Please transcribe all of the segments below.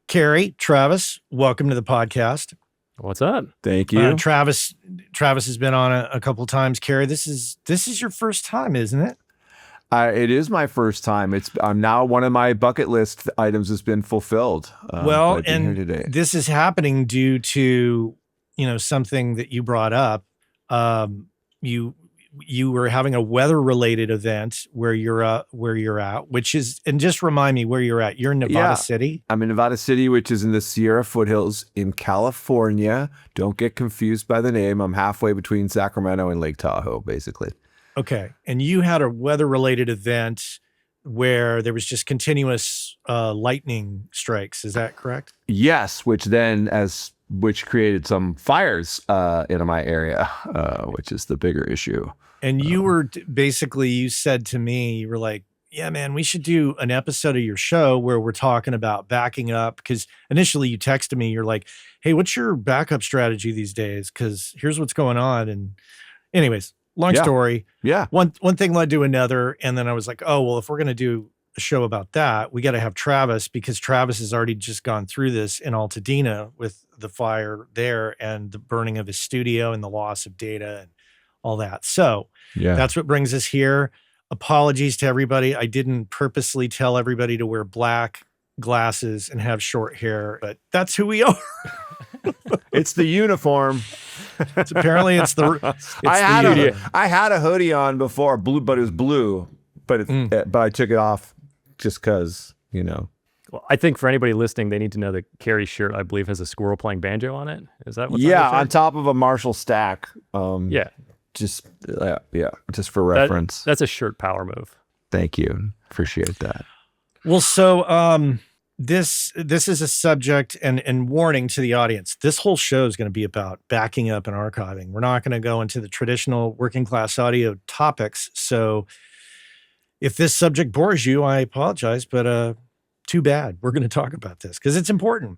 Kerry, Travis, welcome to the podcast. What's up? Thank you. Travis has been on a couple of times. Kerry, this is your first time, isn't it? It is my first time. I'm now one of my bucket list items has been fulfilled. Well, here and today. This is happening due to something that you brought up. You were having a weather-related event where you're at, which is, and just remind me where you're at. You're in Nevada City? I'm in Nevada City, which is in the Sierra foothills in California. Don't get confused by the name. I'm halfway between Sacramento and Lake Tahoe, basically. Okay. And you had a weather-related event where there was just continuous lightning strikes. Is that correct? Yes, which created some fires in my area, which is the bigger issue. And you were you said to me, you were like, yeah, man, we should do an episode of your show where we're talking about backing up. Because initially you texted me, you're like, hey, what's your backup strategy these days? Because here's what's going on. And anyways, long story. Yeah. One thing led to another. And then I was like, oh, well, if we're going to do a show about that, we got to have Travis, because Travis has already just gone through this in Altadena with the fire there and the burning of his studio and the loss of data and all that. So that's what brings us here. Apologies to everybody. I didn't purposely tell everybody to wear black glasses and have short hair, but that's who we are. It's the uniform. Apparently it's I had a hoodie on before, blue, but it was blue, but I took it off just because, Well, I think for anybody listening, they need to know that Kerry's shirt, I believe, has a squirrel playing banjo on it. Is that what's on top of a Marshall stack. Just for reference. That's a shirt power move. Thank you. Appreciate that. Well, so this is a subject, and warning to the audience. This whole show is going to be about backing up and archiving. We're not going to go into the traditional working class audio topics. So if this subject bores you, I apologize, but too bad. We're going to talk about this because it's important.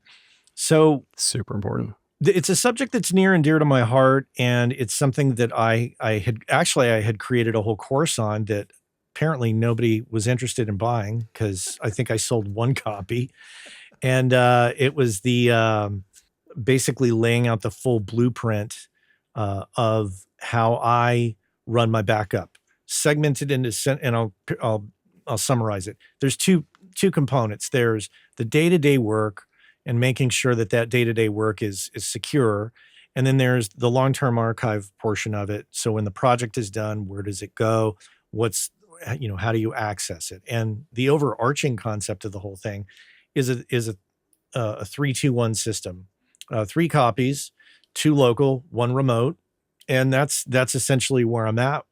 So super important. It's a subject that's near and dear to my heart, and it's something that I had created a whole course on that apparently nobody was interested in buying, because I think I sold one copy, and it was the basically laying out the full blueprint of how I run my backup, segmented into, and I'll summarize it. There's two components. There's the day-to-day work and making sure that day-to-day work is secure. And then there's the long-term archive portion of it. So when the project is done, where does it go? How do you access it? And the overarching concept of the whole thing is a 3-2-1 system. 3 copies, 2 local, 1 remote. And that's essentially where I'm at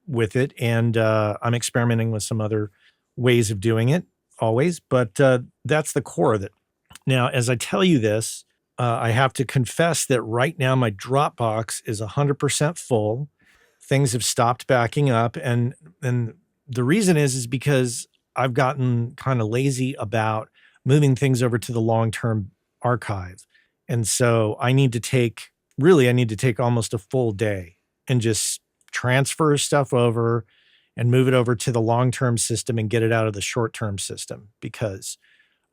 with it. And I'm experimenting with some other ways of doing it always, but that's the core of it. Now, as I tell you this, I have to confess that right now my Dropbox is 100% full. Things have stopped backing up. And the reason is because I've gotten kind of lazy about moving things over to the long-term archive. And so I need to take almost a full day and just transfer stuff over and move it over to the long-term system and get it out of the short-term system, because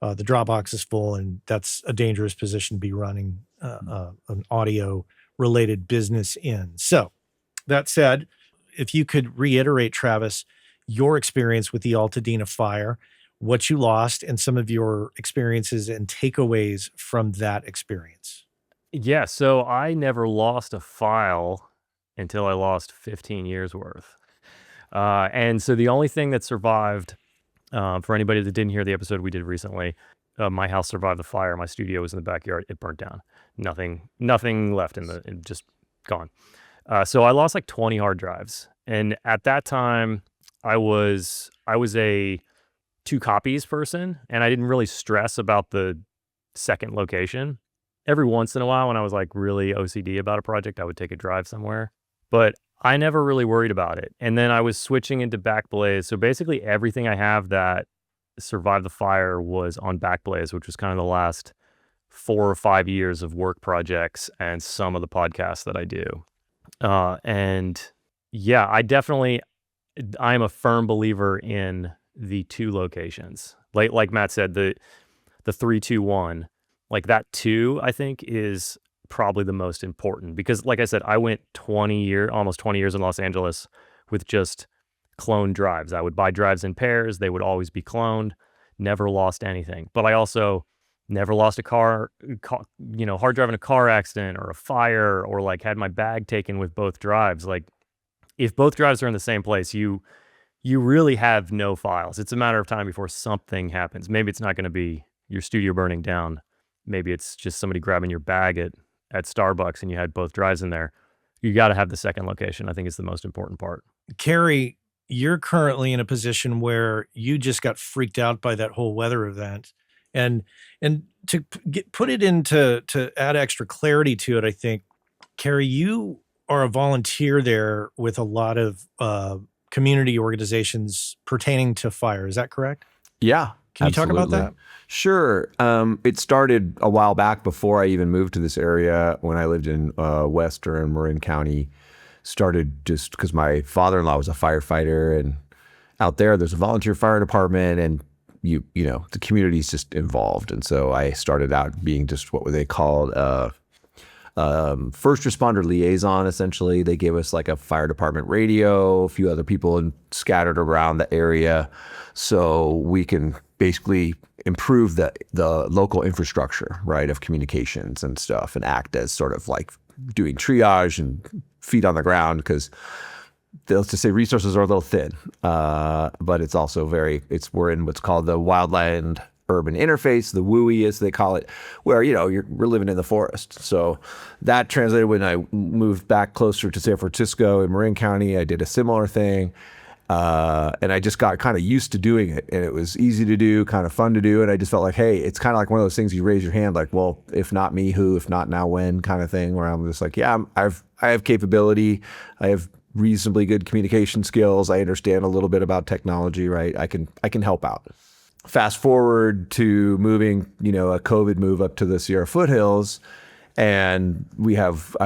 the Dropbox is full, and that's a dangerous position to be running an audio-related business in. So that said, if you could reiterate, Travis, your experience with the Altadena fire, what you lost, and some of your experiences and takeaways from that experience. Yeah, so I never lost a file until I lost 15 years worth. And so the only thing that survived, for anybody that didn't hear the episode we did recently, my house survived the fire. My studio was in the backyard. It burnt down. Nothing left just gone. So I lost like 20 hard drives. And at that time, I was a 2 copies person, and I didn't really stress about the second location. Every once in a while, when I was like really OCD about a project, I would take a drive somewhere, but I never really worried about it. And then I was switching into Backblaze. So basically everything I have that survived the fire was on Backblaze, which was kind of the last 4 or 5 years of work projects and some of the podcasts that I do. And yeah, I'm a firm believer in the 2 locations. Like Matt said, the 3-2-1. Like that too, I think is probably the most important because like I said, I went almost 20 years in Los Angeles with just cloned drives. I would buy drives in pairs. They would always be cloned, never lost anything. But I also never lost a hard drive in a car accident or a fire or like had my bag taken with both drives. Like if both drives are in the same place, you really have no files. It's a matter of time before something happens. Maybe it's not going to be your studio burning down. Maybe it's just somebody grabbing your bag at Starbucks and you had both drives in there. You got to have the second location. I think is the most important part. Kerry, you're currently in a position where you just got freaked out by that whole weather event. And to put it into, to add extra clarity to it, I think, Kerry, you are a volunteer there with a lot of community organizations pertaining to fire. Is that correct? Yeah. Can you talk about absolutely. that? Sure. It started a while back before I even moved to this area when I lived in Western Marin County. Started just because my father-in-law was a firefighter, and out there's a volunteer fire department, and you know, the community's just involved. And so I started out being just what were they called? First responder liaison, essentially. They gave us like a fire department radio, a few other people scattered around the area so we can basically improve the local infrastructure, right, of communications and stuff, and act as sort of like doing triage and feet on the ground, because let's just say resources are a little thin, but it's also we're in what's called the wildland urban interface, the WUI as they call it, where, you know, we're living in the forest. So that translated when I moved back closer to San Francisco in Marin County, I did a similar thing. And I just got kind of used to doing it, and it was easy to do, kind of fun to do. And I just felt like, hey, it's kind of like one of those things you raise your hand, like, well, if not me, who? If not now, when? Kind of thing. Where I'm just like, yeah, I have capability. I have reasonably good communication skills. I understand a little bit about technology, right? I can help out. Fast forward to moving, you know, a COVID move up to the Sierra foothills. And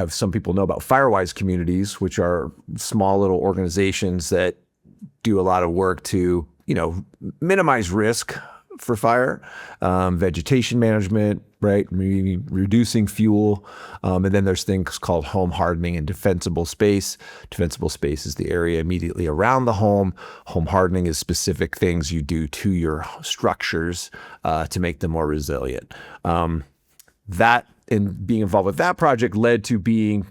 some people know about Firewise communities, which are small little organizations that do a lot of work to, you know, minimize risk for fire, vegetation management, right? Reducing fuel. And then there's things called home hardening and defensible space. Defensible space is the area immediately around the home. Home hardening is specific things you do to your structures to make them more resilient. That and being involved with that project led to being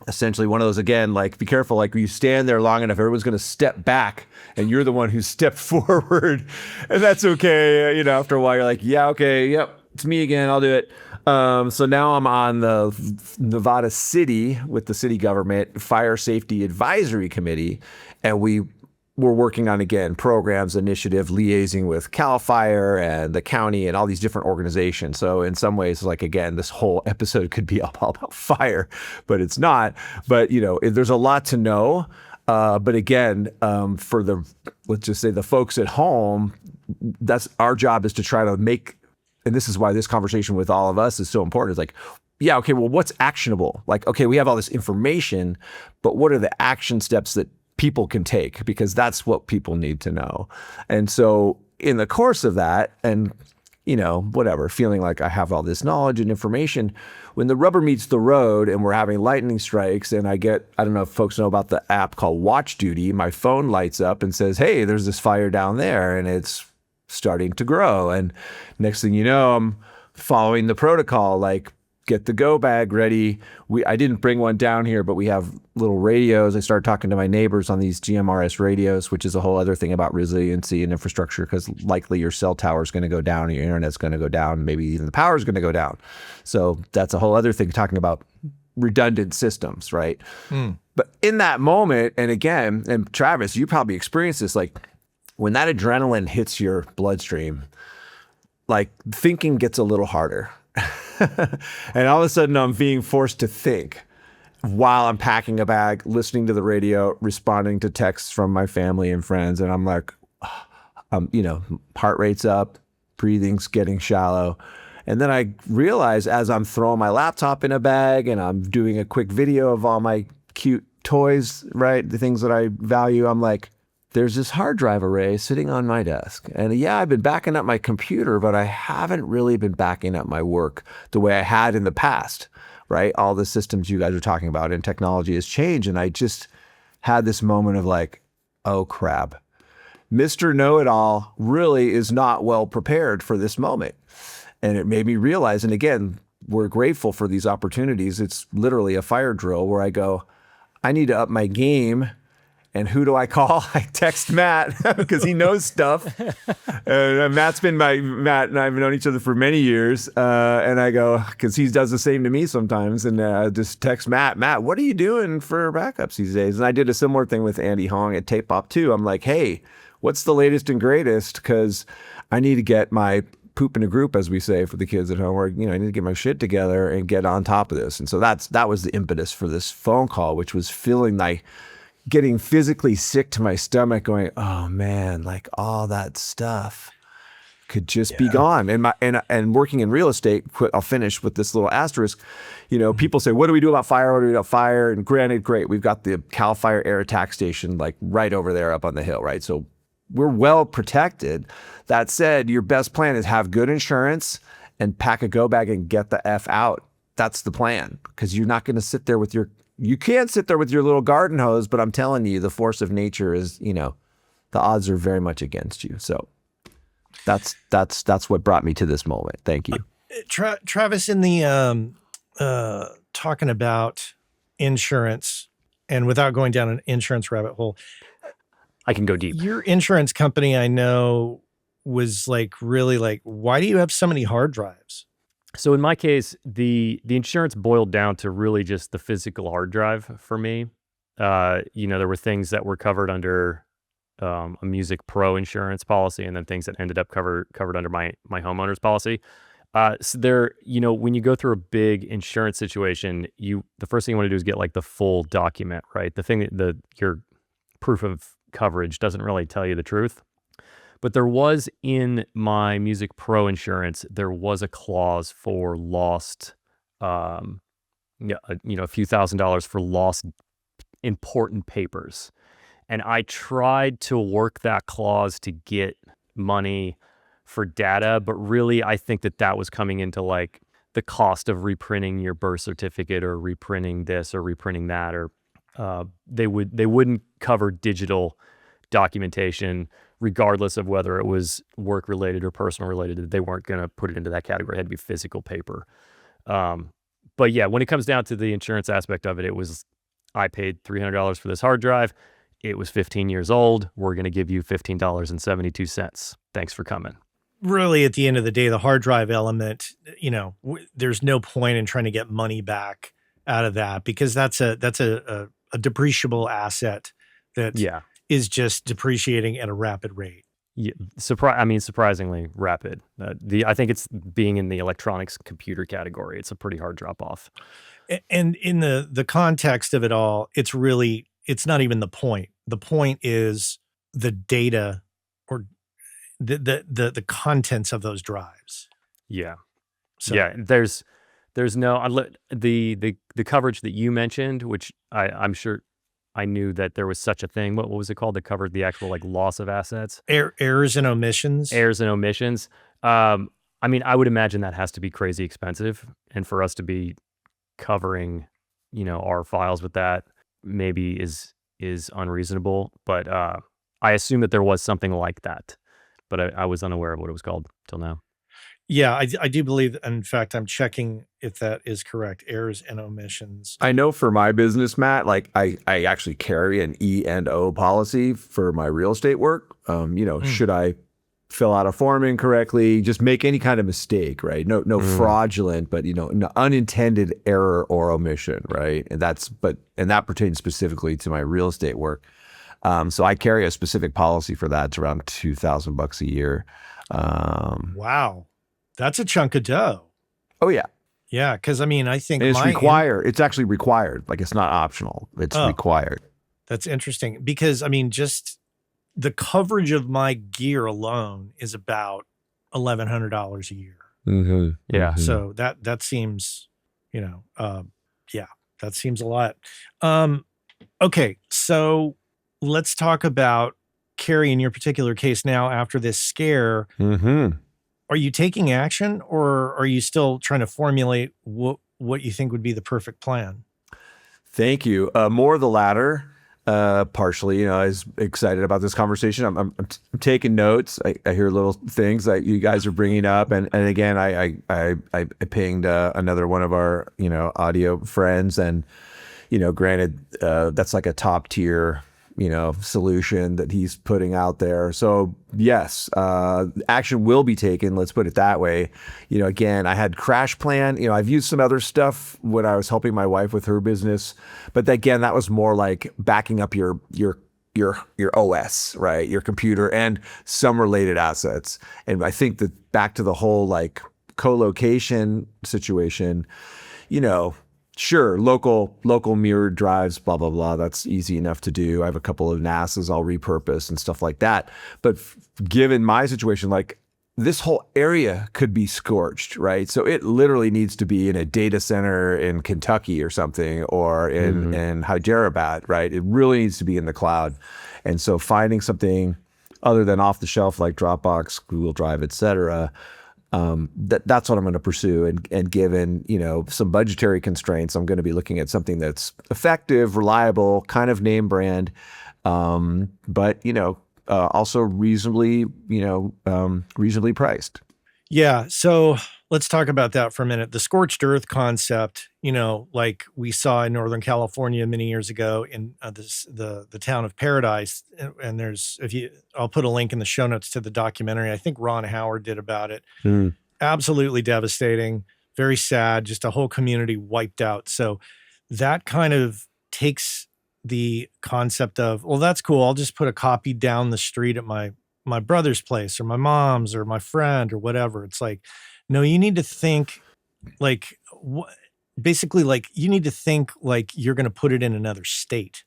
essentially one of those, again, like, be careful, like you stand there long enough, everyone's going to step back and you're the one who stepped forward, and that's okay. You know, after a while you're like, yeah, okay, yep, it's me again, I'll do it. So now I'm on the Nevada City with the city government Fire Safety Advisory Committee, and we're working on, again, programs, initiative, liaising with CAL FIRE and the county and all these different organizations. So in some ways, like, again, this whole episode could be all about fire, but it's not. But, you know, there's a lot to know. But again, for let's just say the folks at home, that's our job, is to try to make, and this is why this conversation with all of us is so important. It's like, yeah, okay, well, what's actionable? Like, okay, we have all this information, but what are the action steps that people can take? Because that's what people need to know. And so in the course of that, and, you know, whatever, feeling like I have all this knowledge and information, when the rubber meets the road and we're having lightning strikes, and I don't know if folks know about the app called Watch Duty, my phone lights up and says, hey, there's this fire down there and it's starting to grow. And next thing you know, I'm following the protocol, like, get the go bag ready. I didn't bring one down here, but we have little radios. I started talking to my neighbors on these GMRS radios, which is a whole other thing about resiliency and infrastructure, because likely your cell tower is going to go down, your internet's going to go down, maybe even the power is going to go down. So that's a whole other thing, talking about redundant systems, right? But in that moment, and again, and Travis, you probably experienced this, like when that adrenaline hits your bloodstream, like thinking gets a little harder. And all of a sudden I'm being forced to think while I'm packing a bag, listening to the radio, responding to texts from my family and friends. And I'm like, you know, heart rate's up, breathing's getting shallow. And then I realize, as I'm throwing my laptop in a bag and I'm doing a quick video of all my cute toys, right, the things that I value, I'm like there's this hard drive array sitting on my desk. And yeah, I've been backing up my computer, but I haven't really been backing up my work the way I had in the past, right? All the systems you guys are talking about and technology has changed. And I just had this moment of like, oh crap. Mr. Know-It-All really is not well prepared for this moment. And it made me realize, and again, we're grateful for these opportunities. It's literally a fire drill where I go, I need to up my game. And who do I call? I text Matt because he knows stuff. Matt and I've known each other for many years. And I go, because he does the same to me sometimes. And just text Matt, what are you doing for backups these days? And I did a similar thing with Andy Hong at Tape Pop too. I'm like, hey, what's the latest and greatest? Because I need to get my poop in a group, as we say for the kids at home, where, I need to get my shit together and get on top of this. And so that was the impetus for this phone call, which was feeling like getting physically sick to my stomach going, oh man, like all that stuff could just be gone. And working in real estate, I'll finish with this little asterisk. People say, what do we do about fire? What do we do about fire? And granted, great. We've got the Cal Fire Air Attack Station like right over there up on the hill, right? So we're well protected. That said, your best plan is have good insurance and pack a go bag and get the F out. That's the plan, because you're not going to sit there with you can't sit there with your little garden hose, but I'm telling you, the force of nature is, the odds are very much against you. So that's what brought me to this moment. Thank you. Travis, in the talking about insurance, and without going down an insurance rabbit hole, I can go deep. Your insurance company, I know, was like really like, why do you have so many hard drives? So in my case, the insurance boiled down to really just the physical hard drive for me. There were things that were covered under a Music Pro insurance policy, and then things that ended up covered under my homeowner's policy. So there, when you go through a big insurance situation, the first thing you want to do is get like the full document, right? The thing that your proof of coverage doesn't really tell you the truth. But there was in my Music Pro insurance, there was a clause for lost, a few $1,000s for lost important papers. And I tried to work that clause to get money for data, but really I think that was coming into like the cost of reprinting your birth certificate or reprinting this or reprinting that, or they wouldn't cover digital documentation regardless of whether it was work related or personal related. They weren't going to put it into that category. It had to be physical paper. But yeah, when it comes down to the insurance aspect of it, I paid $300 for this hard drive. It was 15 years old. We're going to give you $15.72. Thanks for coming. Really, at the end of the day, the hard drive element, there's no point in trying to get money back out of that, because that's a depreciable asset that is just depreciating at a rapid rate. Yeah, surprisingly rapid. I think it's being in the electronics computer category. It's a pretty hard drop off. And in the context of it all, it's not even the point. The point is the data or the contents of those drives. Yeah. So, yeah. There's no the coverage that you mentioned, which I'm sure I knew that there was such a thing. What was it called that covered the actual like loss of assets? Errors and omissions. Errors and omissions. I would imagine that has to be crazy expensive, and for us to be covering, our files with that maybe is unreasonable. But I assume that there was something like that, but I was unaware of what it was called till now. Yeah, I do believe, in fact, I'm checking if that is correct, errors and omissions. I know for my business, Matt, like I actually carry an E&O policy for my real estate work. Should I fill out a form incorrectly, just make any kind of mistake, right? No fraudulent, but no unintended error or omission, right? And that pertains specifically to my real estate work. So I carry a specific policy for that. It's around $2,000 a year. Wow. That's a chunk of dough. Oh yeah. Yeah. Cause I think and it's required. It's actually required. Like it's not optional. It's required. That's interesting because just the coverage of my gear alone is about $1,100 a year. Mm-hmm. Yeah. Mm-hmm. So that seems, that seems a lot. Okay. So let's talk about Kerry, in your particular case now, after this scare, are you taking action, or are you still trying to formulate what you think would be the perfect plan? Thank you. More of the latter, partially. I was excited about this conversation. I'm taking notes. I hear little things that you guys are bringing up, and again, I pinged another one of our audio friends, and granted, that's like a top tier solution that he's putting out there. So yes, action will be taken. Let's put it that way. Again, I had Crash Plan. I've used some other stuff when I was helping my wife with her business, but again, that was more like backing up your OS, right? Your computer and some related assets. And I think that back to the whole like co-location situation, sure, local mirrored drives, blah, blah, blah. That's easy enough to do. I have a couple of NASs I'll repurpose and stuff like that. But given my situation, like this whole area could be scorched, right? So it literally needs to be in a data center in Kentucky or something, or in Hyderabad, right? It really needs to be in the cloud. And so finding something other than off the shelf like Dropbox, Google Drive, et cetera, that's what I'm going to pursue. And given, some budgetary constraints, I'm going to be looking at something that's effective, reliable, kind of name brand, but, also reasonably priced. Yeah. So let's talk about that for a minute. The scorched earth concept, like we saw in Northern California many years ago in the town of Paradise. And I'll put a link in the show notes to the documentary. I think Ron Howard did about it. Absolutely devastating, very sad, just a whole community wiped out. So that kind of takes the concept of, well, that's cool. I'll just put a copy down the street at my brother's place or my mom's or my friend or whatever. It's like, no, you need to think like, basically like you need to think like you're going to put it in another state.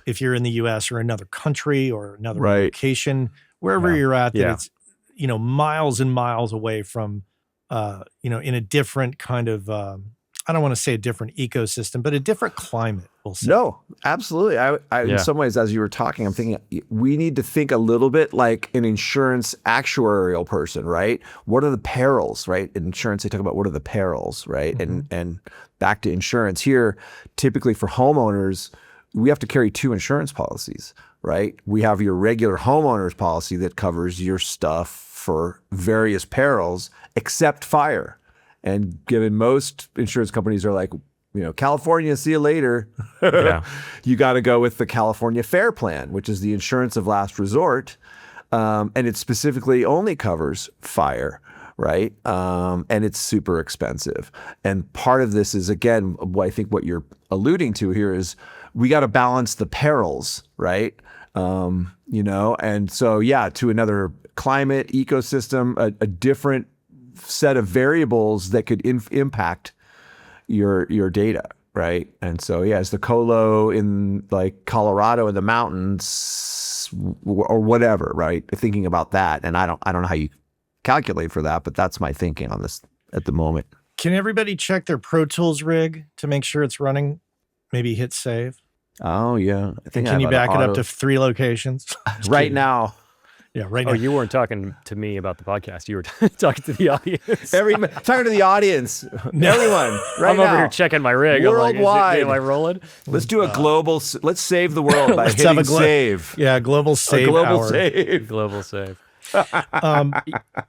If you're in the US or another country or another location, wherever you're at, that it's, miles and miles away from, in a different kind of, I don't want to say a different ecosystem, but a different climate, we'll say. No, absolutely. In some ways, as you were talking, I'm thinking we need to think a little bit like an insurance actuarial person, right? What are the perils, right? In insurance, they talk about what are the perils, right? And back to insurance here, typically for homeowners, we have to carry 2 insurance policies, right? We have your regular homeowner's policy that covers your stuff for various perils, except fire. And given most insurance companies are like, California, see you later. You got to go with the California Fair Plan, which is the insurance of last resort. And it specifically only covers fire, right? And it's super expensive. And part of this is, again, I think what you're alluding to here is we got to balance the perils, right? And so, to another climate, ecosystem, a different set of variables that could impact your data, right? And so, as the colo in like Colorado in the mountains or whatever, right? Thinking about that, and I don't know how you calculate for that, but that's my thinking on this at the moment. Can everybody check their Pro Tools rig to make sure it's running? Maybe hit save. Oh yeah, I think. Can you back it up to 3 locations right now? Yeah, right now. Oh, you weren't talking to me about the podcast. You were talking to the audience. Talking to the audience. Everyone. Right I'm now. over here checking my rig. Worldwide. Am I rolling? Let's do a global. Let's save the world by hitting save. Yeah, global save. Global save. Global save.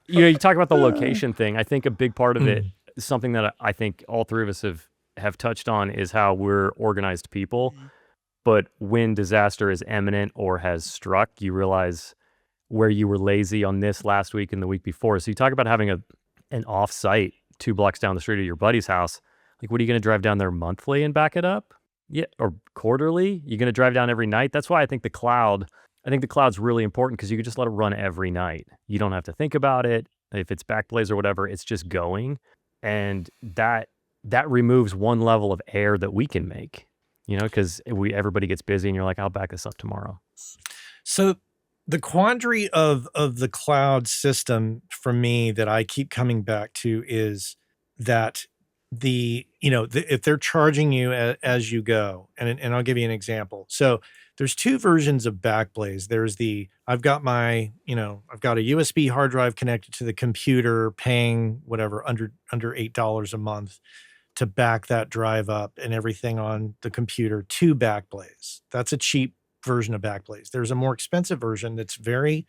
You talk about the location thing. I think a big part of it, something that I think all 3 of us have touched on, is how we're organized people. But when disaster is imminent or has struck, you realize where you were lazy on this last week and the week before. So you talk about having an off-site 2 blocks down the street of your buddy's house. Like, what are you going to drive down there monthly and back it up? Yeah, or quarterly? You're going to drive down every night? That's why I think the cloud's really important, because you can just let it run every night. You don't have to think about it. If it's Backblaze or whatever, it's just going. And that removes one level of error that we can make, because everybody gets busy and you're like, I'll back this up tomorrow. So the quandary of the cloud system for me that I keep coming back to is that if they're charging you as you go, and I'll give you an example. So there's two versions of Backblaze. There's I've got a USB hard drive connected to the computer, paying whatever under $8 a month to back that drive up and everything on the computer to Backblaze. That's a cheap version of Backblaze. There's a more expensive version that's very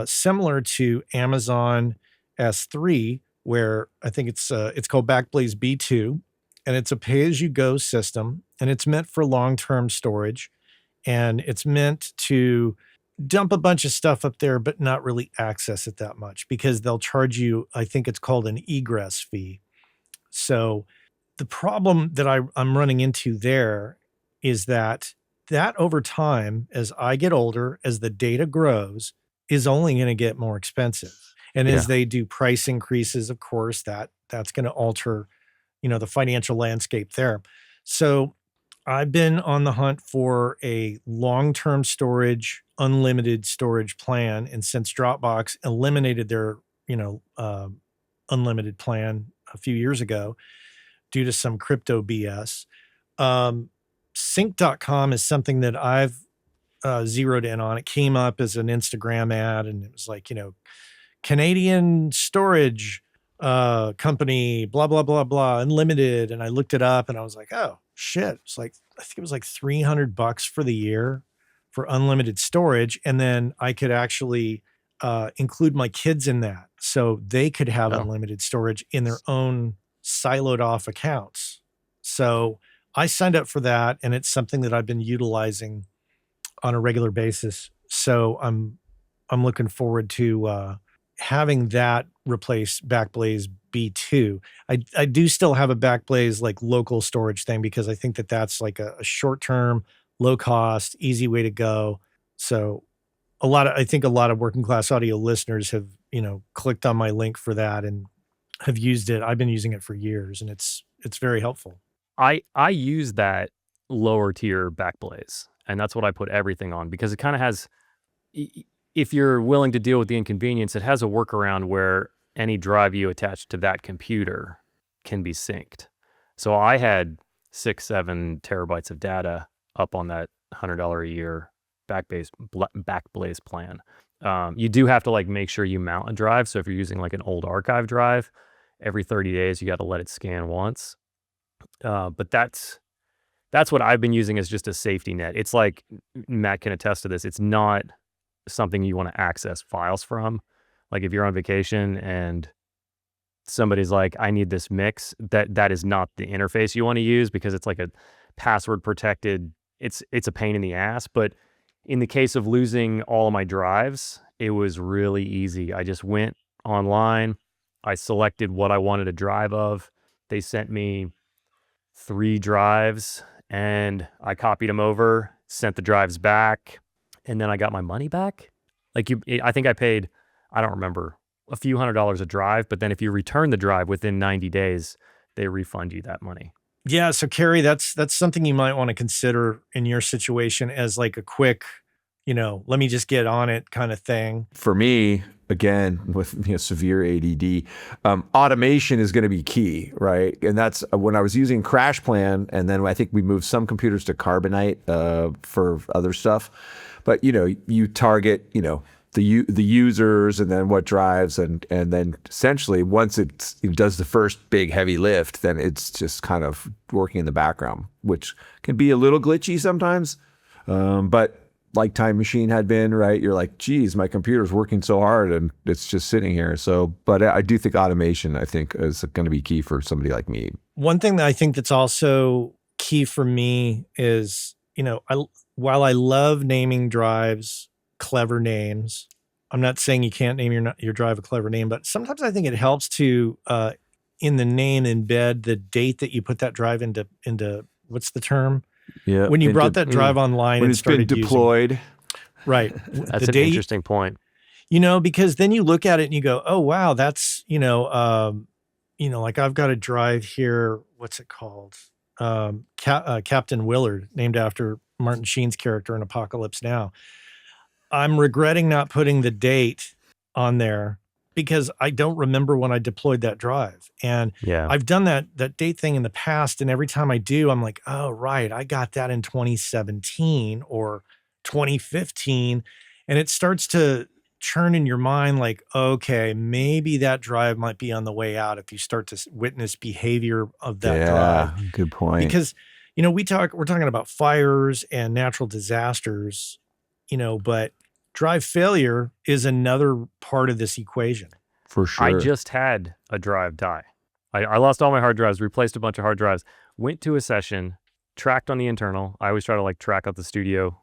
similar to Amazon S3, where I think it's called Backblaze B2, and it's a pay-as-you-go system, and it's meant for long-term storage, and it's meant to dump a bunch of stuff up there, but not really access it that much because they'll charge you, I think it's called an egress fee. So the problem that I'm running into there is that over time, as I get older, as the data grows, is only going to get more expensive. And as they do price increases, of course, that's going to alter, the financial landscape there. So I've been on the hunt for a long-term storage, unlimited storage plan. And since Dropbox eliminated their, unlimited plan a few years ago due to some crypto BS, sync.com is something that I've zeroed in on. It came up as an Instagram ad, and it was like, Canadian storage company, blah, blah, blah, blah, unlimited. And I looked it up and I was like, oh shit. It's like, I think it was like $300 for the year for unlimited storage. And then I could actually include my kids in that. So they could have unlimited storage in their own siloed off accounts. So I signed up for that, and it's something that I've been utilizing on a regular basis. So I'm looking forward to having that replace Backblaze B2. I do still have a Backblaze like local storage thing because I think that's like a short-term, low cost, easy way to go. So I think a lot of working class audio listeners have, clicked on my link for that and have used it. I've been using it for years, and it's very helpful. I use that lower tier Backblaze, and that's what I put everything on because it kind of has, if you're willing to deal with the inconvenience, it has a workaround where any drive you attach to that computer can be synced. So I had 6-7 terabytes of data up on that $100 a year Backblaze plan. You do have to like make sure you mount a drive. So if you're using like an old archive drive, every 30 days you got to let it scan once. But that's what I've been using as just a safety net. It's like, Matt can attest to this, it's not something you want to access files from. Like if you're on vacation and somebody's like, I need this mix, that is not the interface you want to use because it's like a password protected, it's a pain in the ass. But in the case of losing all of my drives, it was really easy. I just went online, I selected what I wanted a drive of. They sent me 3 drives and I copied them over, sent the drives back, and then I got my money back. Like I think I paid, I don't remember, a few $100s a drive, but then if you return the drive within 90 days, they refund you that money. Yeah. So Kerry, that's something you might want to consider in your situation as like a quick, let me just get on it kind of thing. For me, again, with severe ADD, automation is going to be key, right? And that's when I was using CrashPlan, and then I think we moved some computers to Carbonite for other stuff. But you target the users and then what drives, and then essentially once it does the first big heavy lift, then it's just kind of working in the background, which can be a little glitchy sometimes, but like Time Machine had been, right? You're like, geez, my computer's working so hard and it's just sitting here. So, but I do think automation, I think, is going to be key for somebody like me. One thing that I think that's also key for me is, while I love naming drives clever names, I'm not saying you can't name your drive a clever name, but sometimes I think it helps to, in the name, embed the date that you put that drive into what's the term? Yeah. When you brought that drive online when and it's started been deployed. Right. That's an interesting point. Because then you look at it and you go, oh, wow, that's, like I've got a drive here. What's it called? Captain Willard, named after Martin Sheen's character in Apocalypse Now. I'm regretting not putting the date on there because I don't remember when I deployed that drive. And Yeah. I've done that date thing in the past. And every time I do, I'm like, oh, right, I got that in 2017 or 2015. And it starts to churn in your mind like, okay, maybe that drive might be on the way out if you start to witness behavior of that drive. Yeah, good point. Because, we're talking about fires and natural disasters, but drive failure is another part of this equation. For sure. I just had a drive die. I lost all my hard drives, replaced a bunch of hard drives, went to a session, tracked on the internal. I always try to like track out the studio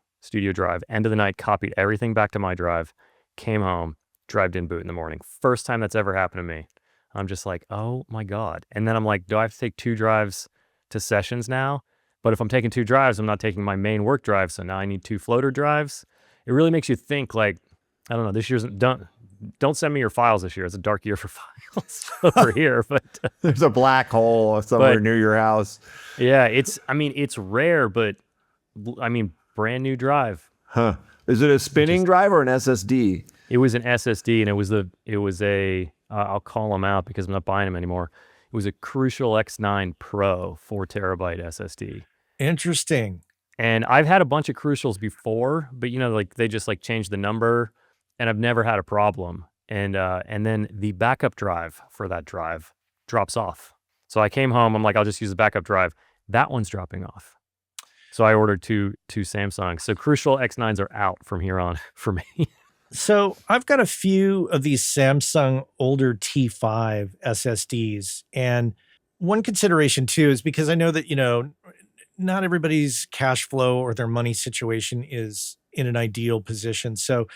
drive. End of the night, copied everything back to my drive, came home, drive didn't boot in the morning. First time that's ever happened to me. I'm just like, oh my God. And then I'm like, do I have to take 2 drives to sessions now? But if I'm taking 2 drives, I'm not taking my main work drive. So now I need 2 floater drives. It really makes you think like, I don't know, this year's, don't send me your files this year. It's a dark year for files over here. But there's a black hole somewhere near your house. Yeah, it's rare, but I mean, brand new drive. Huh. Is it a spinning drive or an SSD? It was an SSD, and it was a I'll call them out because I'm not buying them anymore. It was a Crucial X9 Pro 4 terabyte SSD. Interesting. And I've had a bunch of Crucials before, but like they just like changed the number, and I've never had a problem. And then the backup drive for that drive drops off. So I came home, I'm like, I'll just use the backup drive. That one's dropping off. So I ordered two Samsungs. So Crucial X9s are out from here on for me. So I've got a few of these Samsung older T5 SSDs. And one consideration too is because I know that, not everybody's cash flow or their money situation is in an ideal position. So,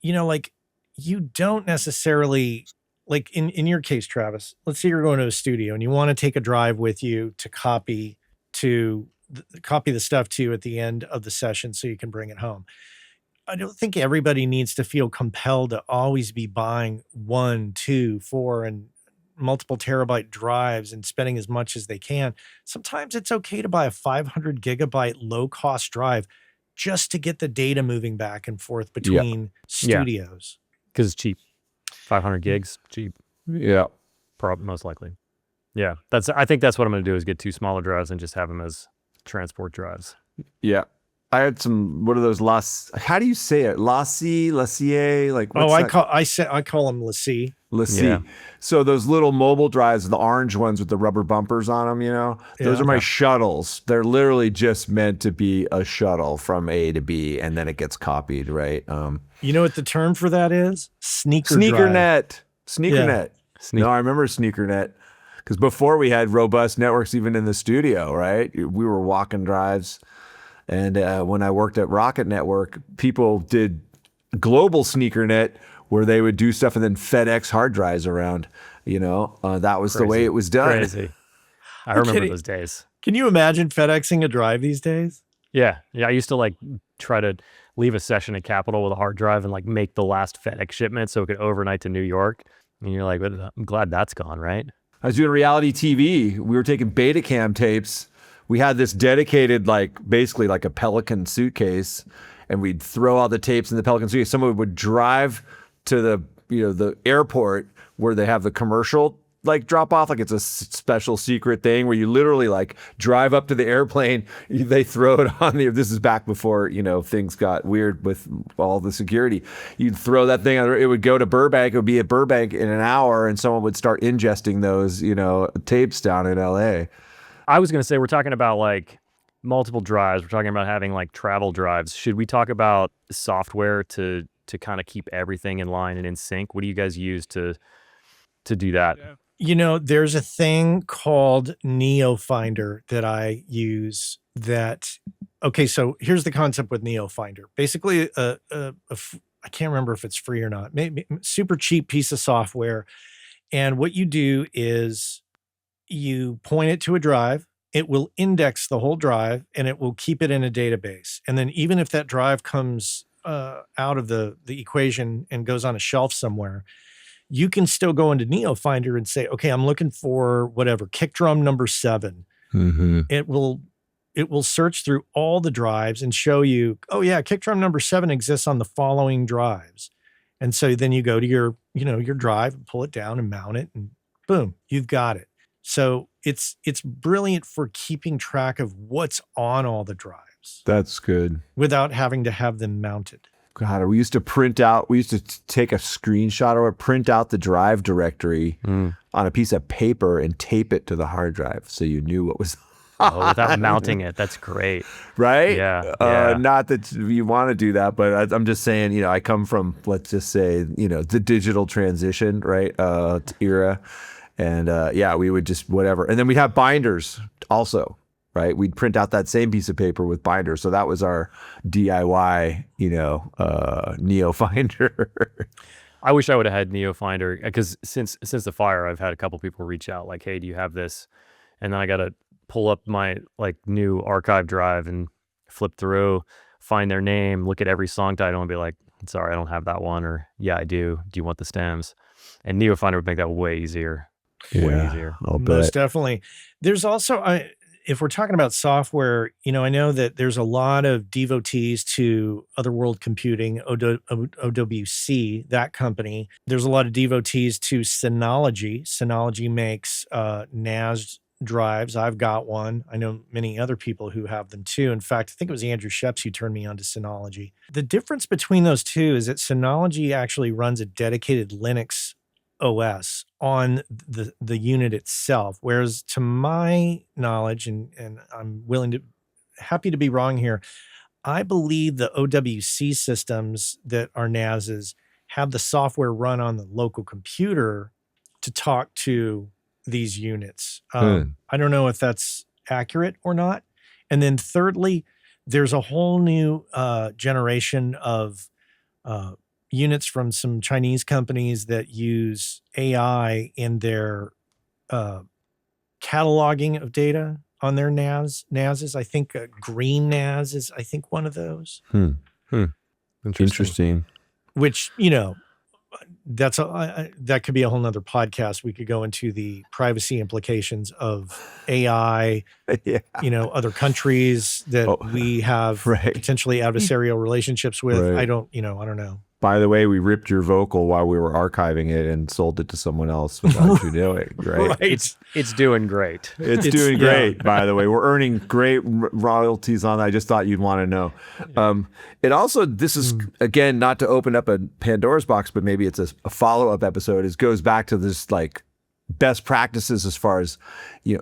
like you don't necessarily, like in your case, Travis, let's say you're going to a studio and you want to take a drive with you to copy the stuff to at the end of the session so you can bring it home. I don't think everybody needs to feel compelled to always be buying 1, 2, 4, and multiple terabyte drives and spending as much as they can. Sometimes it's okay to buy a 500 gigabyte low cost drive just to get the data moving back and forth between studios. Because it's cheap. 500 gigs, cheap. Yeah. Most likely. Yeah. I think that's what I'm going to do is get 2 smaller drives and just have them as transport drives. Yeah. I had some, what are those, how do you say it? Lassier? Like, I call them Lassie. Yeah. So those little mobile drives, the orange ones with the rubber bumpers on them, those are my shuttles. They're literally just meant to be a shuttle from A to B, and then it gets copied, right? You know what the term for that is? Sneakernet. No, I remember Sneakernet. Because before we had robust networks even in the studio, right? We were walking drives. And when I worked at Rocket Network, people did global Sneakernet where they would do stuff and then FedEx hard drives around. That was the way it was done. Crazy. I remember those days. Can you imagine FedExing a drive these days? Yeah. I used to like try to leave a session at Capitol with a hard drive and like make the last FedEx shipment so it could overnight to New York. And you're like, I'm glad that's gone, right? I was doing reality TV. We were taking Betacam tapes. We had this dedicated, basically like a Pelican suitcase, and we'd throw all the tapes in the Pelican suitcase. Someone would drive to the airport where they have the commercial drop off, like it's a special secret thing where you literally drive up to the airplane, they throw it on this is back before, things got weird with all the security. You'd throw that thing on, it would go to Burbank, it would be at Burbank in an hour, and someone would start ingesting those, tapes down in LA. I was going to say, we're talking about multiple drives. We're talking about having travel drives. Should we talk about software to kind of keep everything in line and in sync? What do you guys use to do that? There's a thing called Neofinder that I use okay, so here's the concept with Neofinder. Basically, I can't remember if it's free or not. Maybe super cheap piece of software. And what you do is you point it to a drive, it will index the whole drive, and it will keep it in a database. And then even if that drive comes out of the equation and goes on a shelf somewhere, you can still go into Neofinder and say, okay, I'm looking for whatever, kick drum number 7. Mm-hmm. It will search through all the drives and show you, oh yeah, kick drum number 7 exists on the following drives. And so then you go to your, your drive and pull it down and mount it, and boom, you've got it. So it's brilliant for keeping track of what's on all the drives That's good. without having to have them mounted. God, we used to take a screenshot or print out the drive directory on a piece of paper and tape it to the hard drive so you knew what was without mounting it. That's great. right? Yeah. Not that you want to do that, but I'm just saying, I come from, let's just say, the digital transition, right, era. And we would just whatever. And then we'd have binders also, right? We'd print out that same piece of paper with binders. So that was our DIY, Neofinder. I wish I would have had Neofinder, because since the fire, I've had a couple people reach out like, hey, do you have this? And then I got to pull up my new archive drive and flip through, find their name, look at every song title and be like, sorry, I don't have that one. Or yeah, I do. Do you want the stems? And Neofinder would make that way easier. Way easier. Most definitely. There's also, if we're talking about software, I know that there's a lot of devotees to Otherworld Computing, OWC, that company. There's a lot of devotees to Synology. Synology makes NAS drives. I've got one. I know many other people who have them too. In fact, I think it was Andrew Sheps who turned me on to Synology. The difference between those two is that Synology actually runs a dedicated Linux OS on the unit itself, whereas to my knowledge, and I'm happy to be wrong here, I believe the OWC systems that are NASs have the software run on the local computer to talk to these units. I don't know if that's accurate or not. And then thirdly, there's a whole new generation of units from some Chinese companies that use AI in their cataloging of data on their NASs. I think Green NAS is, I think, one of those. Interesting. Which, that could be a whole nother podcast. We could go into the privacy implications of AI, other countries that we have potentially adversarial relationships with. Right. I don't know. By the way, we ripped your vocal while we were archiving it and sold it to someone else without you knowing, right? It's doing great. It's doing great, by the way. We're earning great royalties on that. I just thought you'd want to know. It also, this is, again, not to open up a Pandora's box, but maybe it's a follow-up episode. It goes back to this, best practices as far as,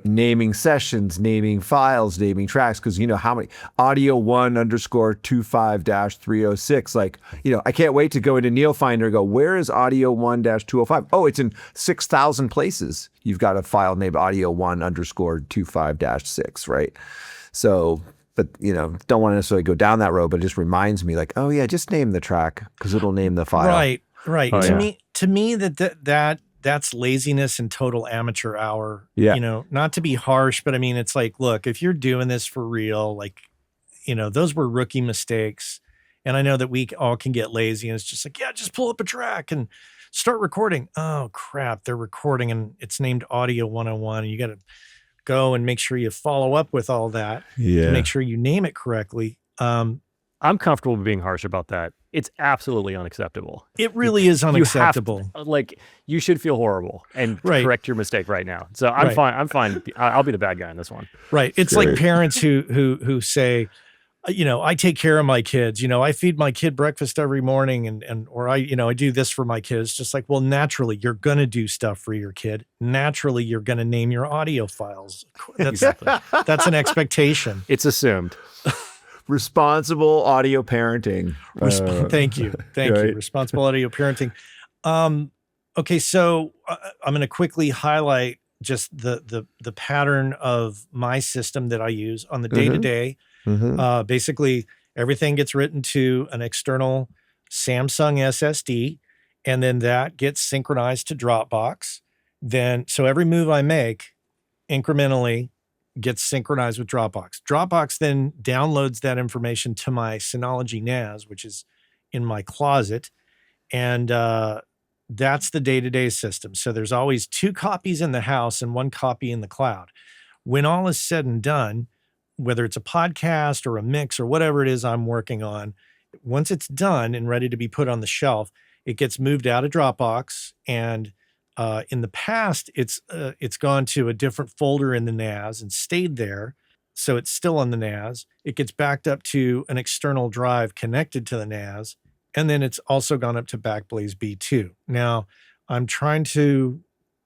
naming sessions, naming files, naming tracks, because how many audio 1_25-306, I can't wait to go into Neofinder and go, where is audio 1-205? Oh, it's in 6,000 places. You've got a file named audio 1_25-6, right? So, but don't want to necessarily go down that road, but it just reminds me oh yeah, just name the track because it'll name the file. Right. Oh, To me that's laziness and total amateur hour. Yeah. Not to be harsh, but I mean, it's look, if you're doing this for real, those were rookie mistakes. And I know that we all can get lazy and it's just just pull up a track and start recording. Oh crap, they're recording and it's named Audio 101. And you got to go and make sure you follow up with all that to make sure you name it correctly. I'm comfortable with being harsh about that. It's absolutely unacceptable. It really is unacceptable. You should feel horrible and correct your mistake right now. So I'm fine. I'm fine. I'll be the bad guy in this one. Right. It's Great. like parents who say, I take care of my kids. I feed my kid breakfast every morning or I do this for my kids. Just well, naturally, you're going to do stuff for your kid. Naturally, you're going to name your audio files. Exactly. That's an expectation. It's assumed. Responsible audio parenting. Thank you. Responsible audio parenting. Okay, so I'm going to quickly highlight just the pattern of my system that I use on the day-to-day. Basically, everything gets written to an external Samsung SSD, and then that gets synchronized to Dropbox. So every move I make incrementally gets synchronized with Dropbox. Dropbox then downloads that information to my Synology NAS, which is in my closet. And that's the day-to-day system. So there's always 2 copies in the house and 1 copy in the cloud. When all is said and done, whether it's a podcast or a mix or whatever it is I'm working on, once it's done and ready to be put on the shelf, it gets moved out of Dropbox, and in the past, it's gone to a different folder in the NAS and stayed there. So it's still on the NAS. It gets backed up to an external drive connected to the NAS, and then it's also gone up to Backblaze B2. Now, I'm trying to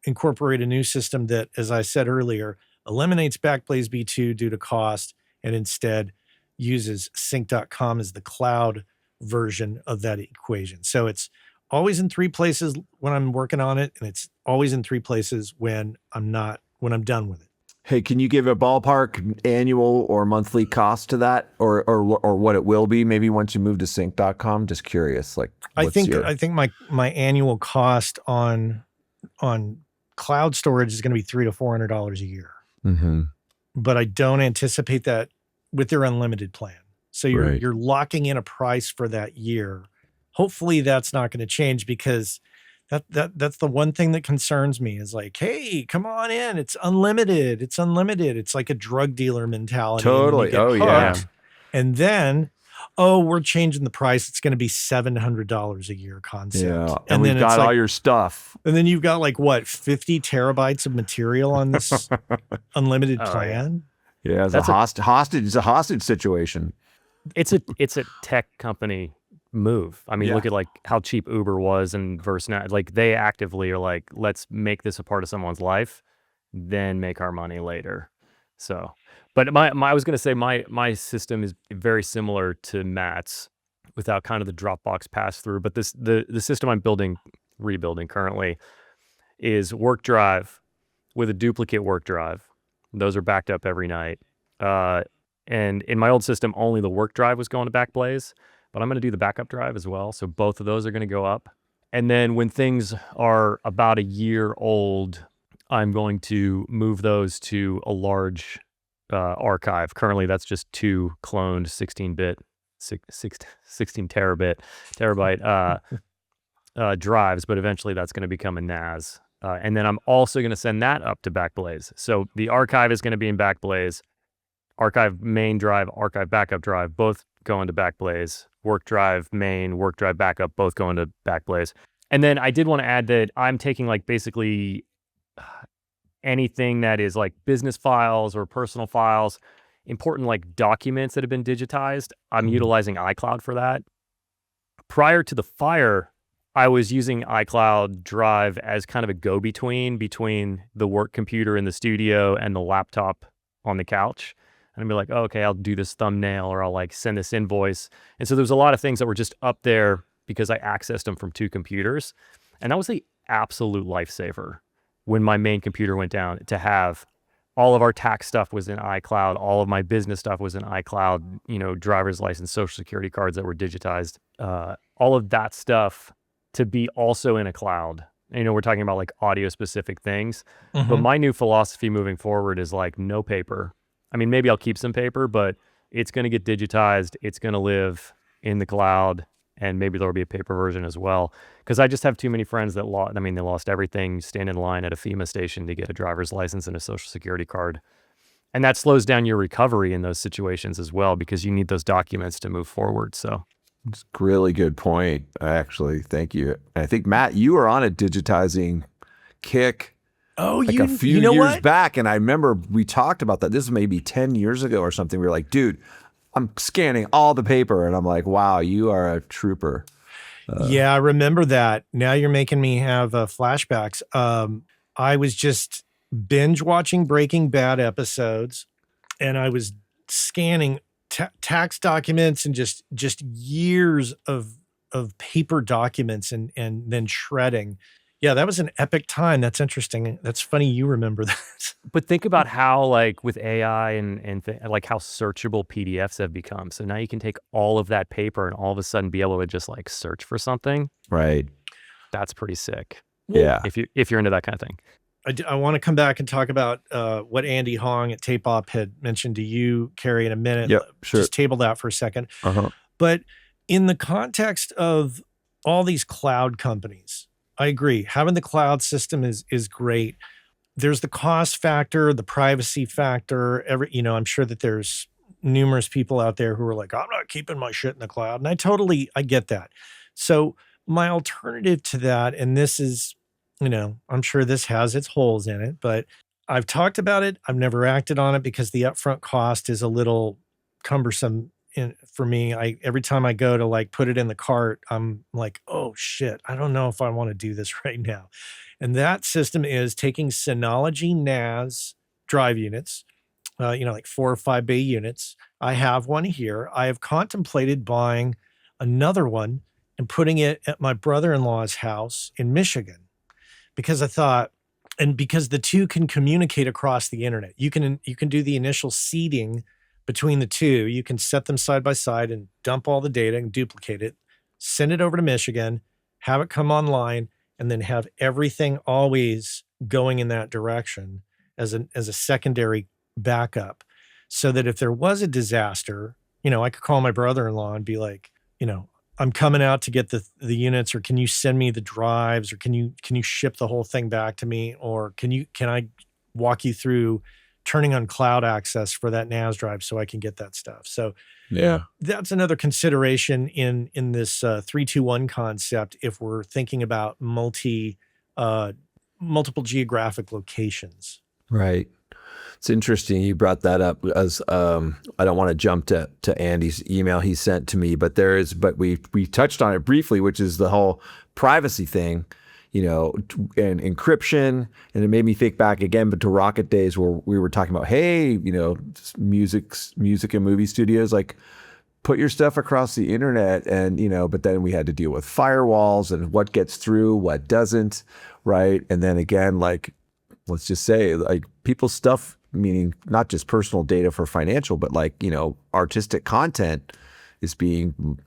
incorporate a new system that, as I said earlier, eliminates Backblaze B2 due to cost and instead uses sync.com as the cloud version of that equation. So it's always in 3 places when I'm working on it, and it's always in 3 places when I'm done with it. Hey, can you give a ballpark annual or monthly cost to that, or what it will be maybe once you move to sync.com? Just curious. Like, I think my annual cost on cloud storage is going to be $300 to $400 a year. Mm-hmm. But I don't anticipate that with their unlimited plan. So you're locking in a price for that year. Hopefully that's not going to change, because that's the one thing that concerns me is like, hey, come on in. It's unlimited. It's unlimited. It's like a drug dealer mentality. Totally. Oh, yeah. And then, we're changing the price. It's going to be $700 a year concept. Yeah. And we've then got all your stuff. And then you've got 50 terabytes of material on this unlimited plan. Yeah. It's a hostage situation. It's a tech company move. I mean, look at how cheap Uber was and versus now. Like, they actively are like, let's make this a part of someone's life, then make our money later. So, but I was going to say my system is very similar to Matt's without kind of the Dropbox pass through. But the system I'm rebuilding currently is work drive with a duplicate work drive. Those are backed up every night. And in my old system, only the work drive was going to Backblaze. But I'm going to do the backup drive as well. So both of those are going to go up. And then when things are about a year old, I'm going to move those to a large archive. Currently, that's just 2 cloned 16 terabyte drives. But eventually that's going to become a NAS. And then I'm also going to send that up to Backblaze. So the archive is going to be in Backblaze. Archive main drive, archive backup drive, both going to Backblaze. Work drive main, work drive backup, both going to Backblaze. And then I did want to add that I'm taking basically anything that is business files or personal files, important documents that have been digitized. I'm utilizing iCloud for that. Prior to the fire, I was using iCloud Drive as kind of a go-between between the work computer in the studio and the laptop on the couch. And I'd be like, okay, I'll do this thumbnail, or I'll send this invoice. And so there was a lot of things that were just up there because I accessed them from 2 computers. And that was the absolute lifesaver when my main computer went down, to have all of our tax stuff was in iCloud. All of my business stuff was in iCloud, driver's license, social security cards that were digitized, all of that stuff to be also in a cloud. We're talking about audio specific things. Mm-hmm. But my new philosophy moving forward is no paper. I mean, maybe I'll keep some paper, but it's going to get digitized. It's going to live in the cloud, and maybe there'll be a paper version as well. Because I just have too many friends that they lost everything, standing in line at a FEMA station to get a driver's license and a social security card. And that slows down your recovery in those situations as well, because you need those documents to move forward. So it's a really good point, actually. Thank you. I think, Matt, you were on a digitizing kick. Oh, a few years back, and I remember we talked about that. This is maybe 10 years ago or something. We were like, dude, I'm scanning all the paper, and I'm like, wow, you are a trooper. Yeah, I remember that. Now you're making me have flashbacks. I was just binge watching Breaking Bad episodes, and I was scanning tax documents and just years of paper documents and then shredding. Yeah, that was an epic time. That's interesting. That's funny you remember that. But think about how, with AI and how searchable PDFs have become. So now you can take all of that paper and all of a sudden be able to just search for something. Right. That's pretty sick. Yeah. If you're into that kind of thing. I want to come back and talk about what Andy Hong at Tape Op had mentioned to you, Kerry, in a minute. Yep, sure. Just table that for a second. Uh-huh. But in the context of all these cloud companies, I agree. Having the cloud system is great. There's the cost factor, the privacy factor. I'm sure that there's numerous people out there who are like, I'm not keeping my shit in the cloud. And I get that. So my alternative to that, and this is, I'm sure this has its holes in it, but I've talked about it. I've never acted on it because the upfront cost is a little cumbersome for me. Every time I go to like put it in the cart, I'm like, oh shit, I don't know if I want to do this right now. And that system is taking Synology NAS drive units, like 4 or 5 bay units. I have one here. I have contemplated buying another one and putting it at my brother-in-law's house in Michigan because I thought, and because the two can communicate across the internet. You can do the initial seeding between the two. You can set them side by side and dump all the data and duplicate it, send it over to Michigan, have it come online, and then have everything always going in that direction as a secondary backup, so that if there was a disaster, I could call my brother-in-law and be like, I'm coming out to get the units, or can you send me the drives, or can you ship the whole thing back to me, or can I walk you through turning on cloud access for that NAS drive so I can get that stuff. So Yeah. that's another consideration in this 3-2-1 concept if we're thinking about multiple geographic locations. Right. It's interesting you brought that up, as I don't want to jump to Andy's email he sent to me, but we touched on it briefly, which is the whole privacy thing, and encryption. And it made me think back again, but to Rocket Days, where we were talking about, hey, music and movie studios, like put your stuff across the internet, and but then we had to deal with firewalls and what gets through, what doesn't, right? And then again, like, let's just say, like, people's stuff, meaning not just personal data for financial, but like, artistic content is being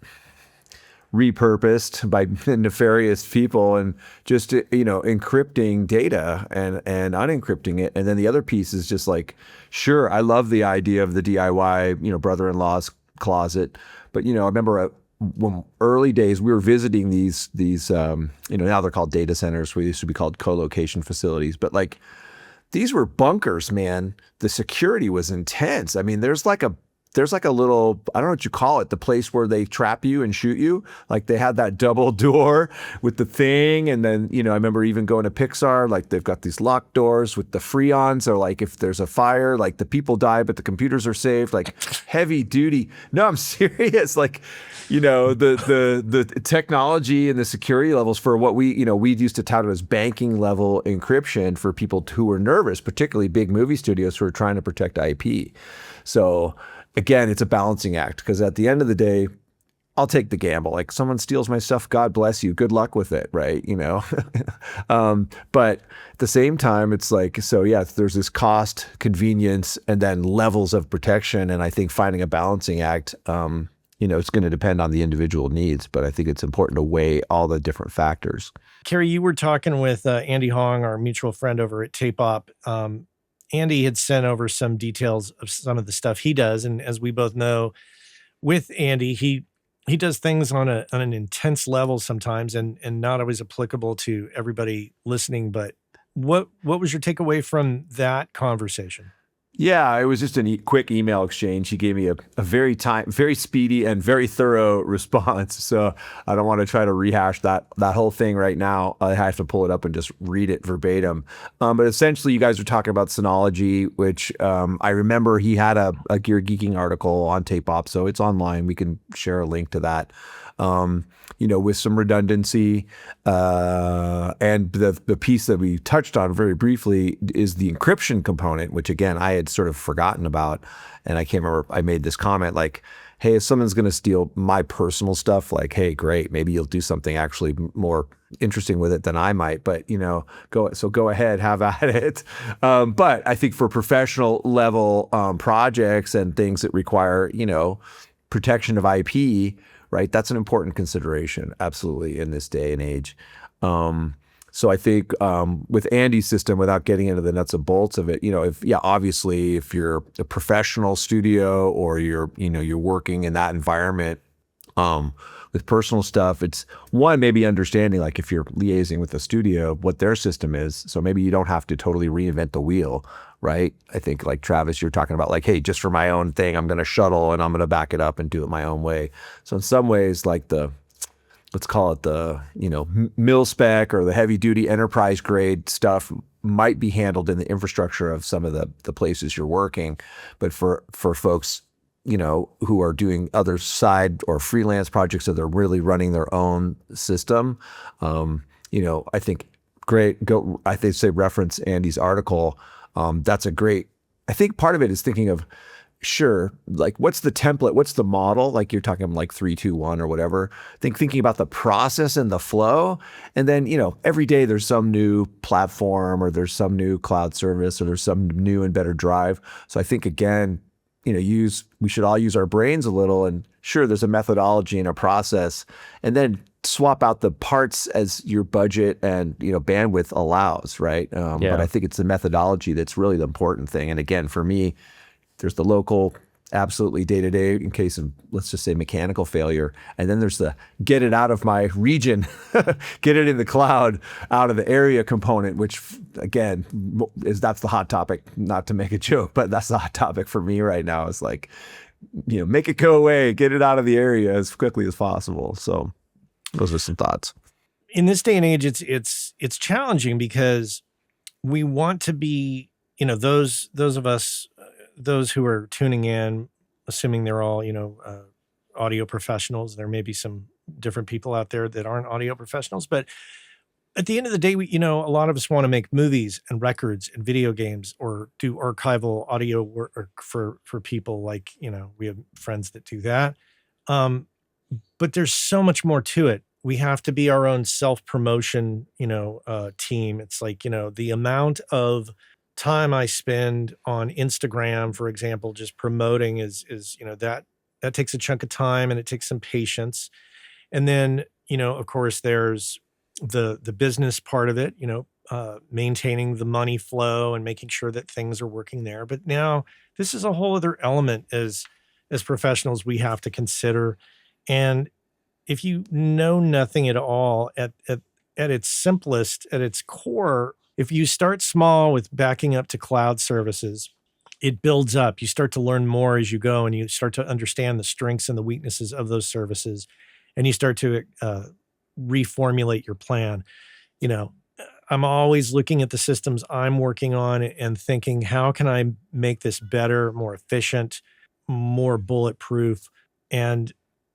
repurposed by nefarious people, and just, encrypting data and unencrypting it. And then the other piece is just like, sure, I love the idea of the DIY, brother-in-law's closet. But, I remember when early days we were visiting these now they're called data centers. We used to be called co-location facilities, but like, these were bunkers, man. The security was intense. I mean, there's like a little, I don't know what you call it, the place where they trap you and shoot you. Like, they had that double door with the thing. And then, I remember even going to Pixar, like, they've got these locked doors with the freons, or like, if there's a fire, like, the people die, but the computers are saved, like, heavy duty. No, I'm serious. Like, the technology and the security levels for what we used to tout it as banking level encryption for people who were nervous, particularly big movie studios who are trying to protect IP. So again, it's a balancing act, because at the end of the day, I'll take the gamble. Like, someone steals my stuff, God bless you. Good luck with it, right? But at the same time, it's like, so yeah, there's this cost, convenience, and then levels of protection. And I think finding a balancing act, it's going to depend on the individual needs, but I think it's important to weigh all the different factors. Kerry, you were talking with Andy Hong, our mutual friend over at Tape Op. Andy had sent over some details of some of the stuff he does. And as we both know, with Andy, he does things on an intense level sometimes, and not always applicable to everybody listening. But what was your takeaway from that conversation? Yeah, it was just a quick email exchange. He gave me a very speedy and very thorough response. So I don't want to try to rehash that whole thing right now. I have to pull it up and just read it verbatim. But essentially, you guys were talking about Synology, which I remember he had a Gear Geeking article on Tape Op, so it's online. We can share a link to that. With some redundancy. And the piece that we touched on very briefly is the encryption component, which again, I had sort of forgotten about. And I can't remember, I made this comment like, hey, if someone's going to steal my personal stuff, like, hey, great, maybe you'll do something actually more interesting with it than I might, but go ahead, have at it. But I think for professional level projects and things that require, protection of IP, right? That's an important consideration, absolutely, in this day and age. So I think with Andy's system, without getting into the nuts and bolts of it, obviously, if you're a professional studio or you're working in that environment with personal stuff, it's one, maybe understanding, like, if you're liaising with a studio, what their system is. So maybe you don't have to totally reinvent the wheel, right? I think, like Travis, you're talking about, like, hey, just for my own thing, I'm going to shuttle and I'm going to back it up and do it my own way. So in some ways, like, the let's call it the, mil spec or the heavy duty enterprise grade stuff might be handled in the infrastructure of some of the places you're working. But for folks, who are doing other side or freelance projects, so they're really running their own system, I think I think say reference Andy's article. That's a great, I think part of it is thinking of, sure, like what's the template, what's the model, like you're talking like 3-2-1 or whatever, thinking about the process and the flow. And then, every day there's some new platform or there's some new cloud service or there's some new and better drive. So I think again, we should all use our brains a little, and sure, there's a methodology and a process, and then swap out the parts as your budget and bandwidth allows, right? But I think it's the methodology that's really the important thing. And again, for me, there's the local, absolutely day-to-day in case of, let's just say, mechanical failure. And then there's the get it out of my region, get it in the cloud, out of the area component, which again, that's the hot topic, not to make a joke, but that's the hot topic for me right now. It's like, make it go away, get it out of the area as quickly as possible. So those are some thoughts. In this day and age, it's challenging because we want to be, those of us, those who are tuning in, assuming they're all, audio professionals. There may be some different people out there that aren't audio professionals, but at the end of the day, a lot of us want to make movies and records and video games or do archival audio work for people like, we have friends that do that. But there's so much more to it. We have to be our own self-promotion, team. It's like, the amount of time I spend on Instagram, for example, just promoting is that takes a chunk of time and it takes some patience. And then, of course, there's the business part of it, maintaining the money flow and making sure that things are working there. But now this is a whole other element as professionals we have to consider. And if you know nothing at all, at its simplest, at its core, if you start small with backing up to cloud services, it builds up. You start to learn more as you go, and you start to understand the strengths and the weaknesses of those services, and you start to reformulate your plan. I'm always looking at the systems I'm working on and thinking, how can I make this better, more efficient, more bulletproof? And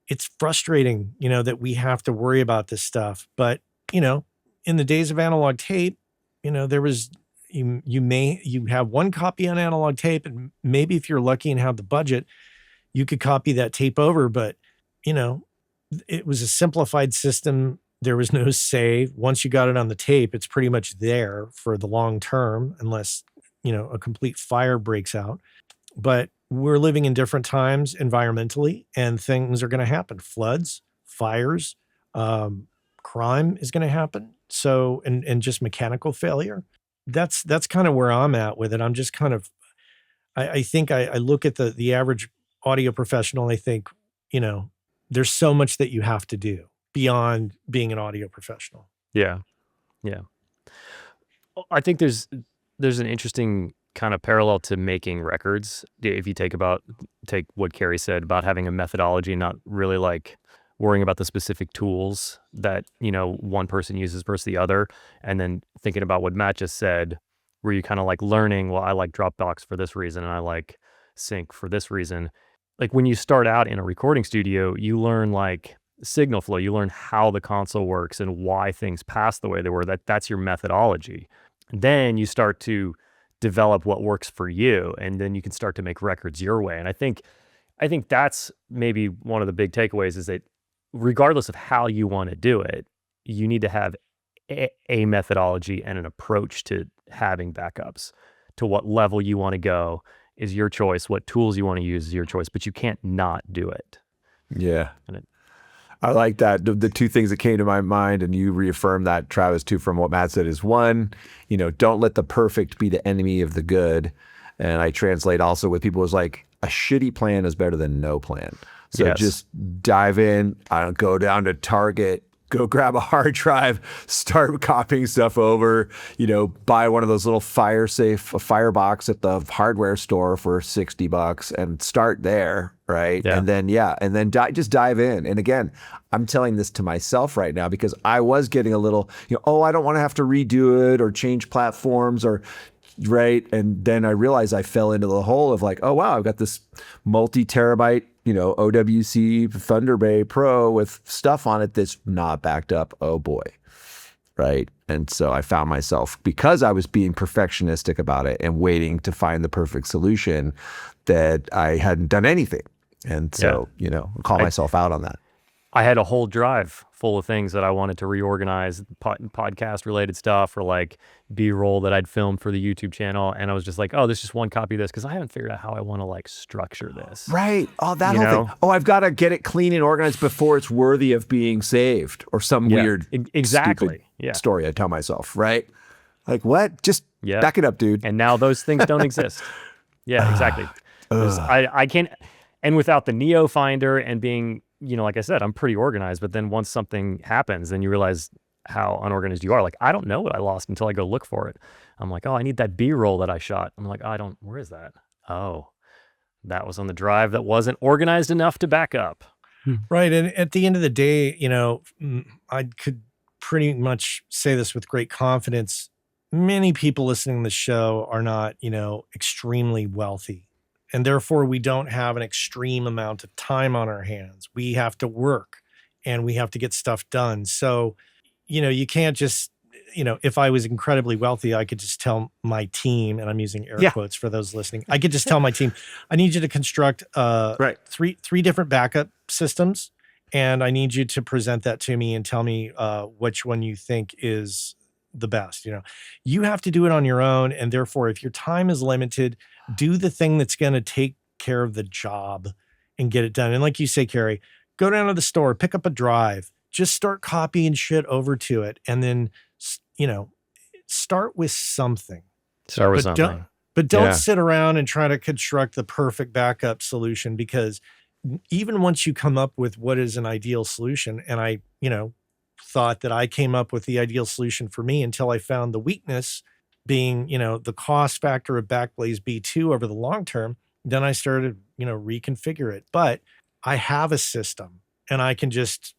it's frustrating, that we have to worry about this stuff. But, in the days of analog tape, there was, you have one copy on analog tape, and maybe if you're lucky and have the budget, you could copy that tape over. But, it was a simplified system. There was no save. Once you got it on the tape, it's pretty much there for the long term, unless, a complete fire breaks out. But we're living in different times environmentally, and things are going to happen. Floods, fires, crime is going to happen. So, and just mechanical failure. That's kind of where I'm at with it. I'm just kind of, I think I look at the average audio professional and I think, there's so much that you have to do beyond being an audio professional. Yeah. I think there's an interesting kind of parallel to making records. If you take what Kerry said about having a methodology, not really like worrying about the specific tools that, one person uses versus the other. And then thinking about what Matt just said, where you kind of like learning, well, I like Dropbox for this reason, and I like Sync for this reason. Like when you start out in a recording studio, you learn like signal flow, you learn how the console works and why things pass the way they were. That's your methodology. Then you start to develop what works for you, and then you can start to make records your way. And I think that's maybe one of the big takeaways is that regardless of how you want to do it, you need to have a methodology and an approach to having backups. To what level you want to go is your choice. What tools you want to use is your choice, but you can't not do it. Yeah. I like that. The two things that came to my mind, and you reaffirmed that, Travis, too, from what Matt said, is one, don't let the perfect be the enemy of the good. And I translate also with people as like, a shitty plan is better than no plan. So Yes. Just dive in, go down to Target, go grab a hard drive, start copying stuff over, buy one of those little firebox at the hardware store for $60 and start there, right? Yeah. And then, just dive in. And again, I'm telling this to myself right now because I was getting a little, I don't want to have to redo it or change platforms or, right? And then I realized I fell into the hole of like, oh, wow, I've got this multi-terabyte OWC Thunder Bay Pro with stuff on it that's not backed up. Oh boy. Right. And so I found myself, because I was being perfectionistic about it and waiting to find the perfect solution, that I hadn't done anything. And so, call myself out on that. I had a whole drive full of things that I wanted to reorganize, podcast related stuff or like B-roll that I'd filmed for the YouTube channel. And I was just like, oh, there's just one copy of this because I haven't figured out how I want to like structure this. Right. Oh, that whole thing. Oh, I've got to get it clean and organized before it's worthy of being saved or some weird stupid story I tell myself. Right. Like what? Just back it up, dude. And now those things don't exist. Yeah, exactly. I can't. And without the Neofinder and being, like I said, I'm pretty organized, but then once something happens, then you realize how unorganized you are. Like, I don't know what I lost until I go look for it. I'm like, oh, I need that B-roll that I shot. I'm like, where is that? Oh, that was on the drive that wasn't organized enough to back up. Right. And at the end of the day, I could pretty much say this with great confidence. Many people listening to the show are not, extremely wealthy. And therefore, we don't have an extreme amount of time on our hands. We have to work and we have to get stuff done. So, you can't just, if I was incredibly wealthy, I could just tell my team, and I'm using air quotes for those listening. I could just tell my team, I need you to construct three different backup systems. And I need you to present that to me and tell me which one you think is the best. You have to do it on your own. And therefore, if your time is limited, do the thing that's going to take care of the job and get it done. And like you say, Kerry, go down to the store, pick up a drive, just start copying shit over to it. And then, start with something. But don't sit around and try to construct the perfect backup solution, because even once you come up with what is an ideal solution, and I, thought that I came up with the ideal solution for me until I found the weakness being, the cost factor of Backblaze B2 over the long term, then I started, reconfigure it. But I have a system and I can just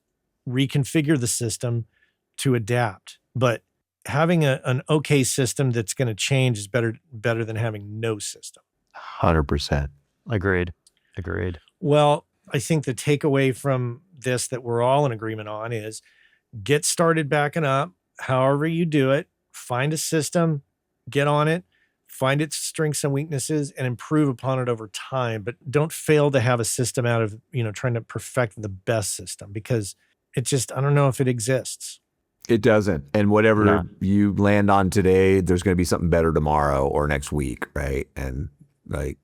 reconfigure the system to adapt. But having an okay system that's going to change is better than having no system. 100%. Agreed. Well, I think the takeaway from this that we're all in agreement on is get started backing up, however you do it, find a system, get on it, find its strengths and weaknesses, and improve upon it over time. But don't fail to have a system out of, trying to perfect the best system, because it just, I don't know if it exists. It doesn't. And whatever you land on today, there's going to be something better tomorrow or next week, right? And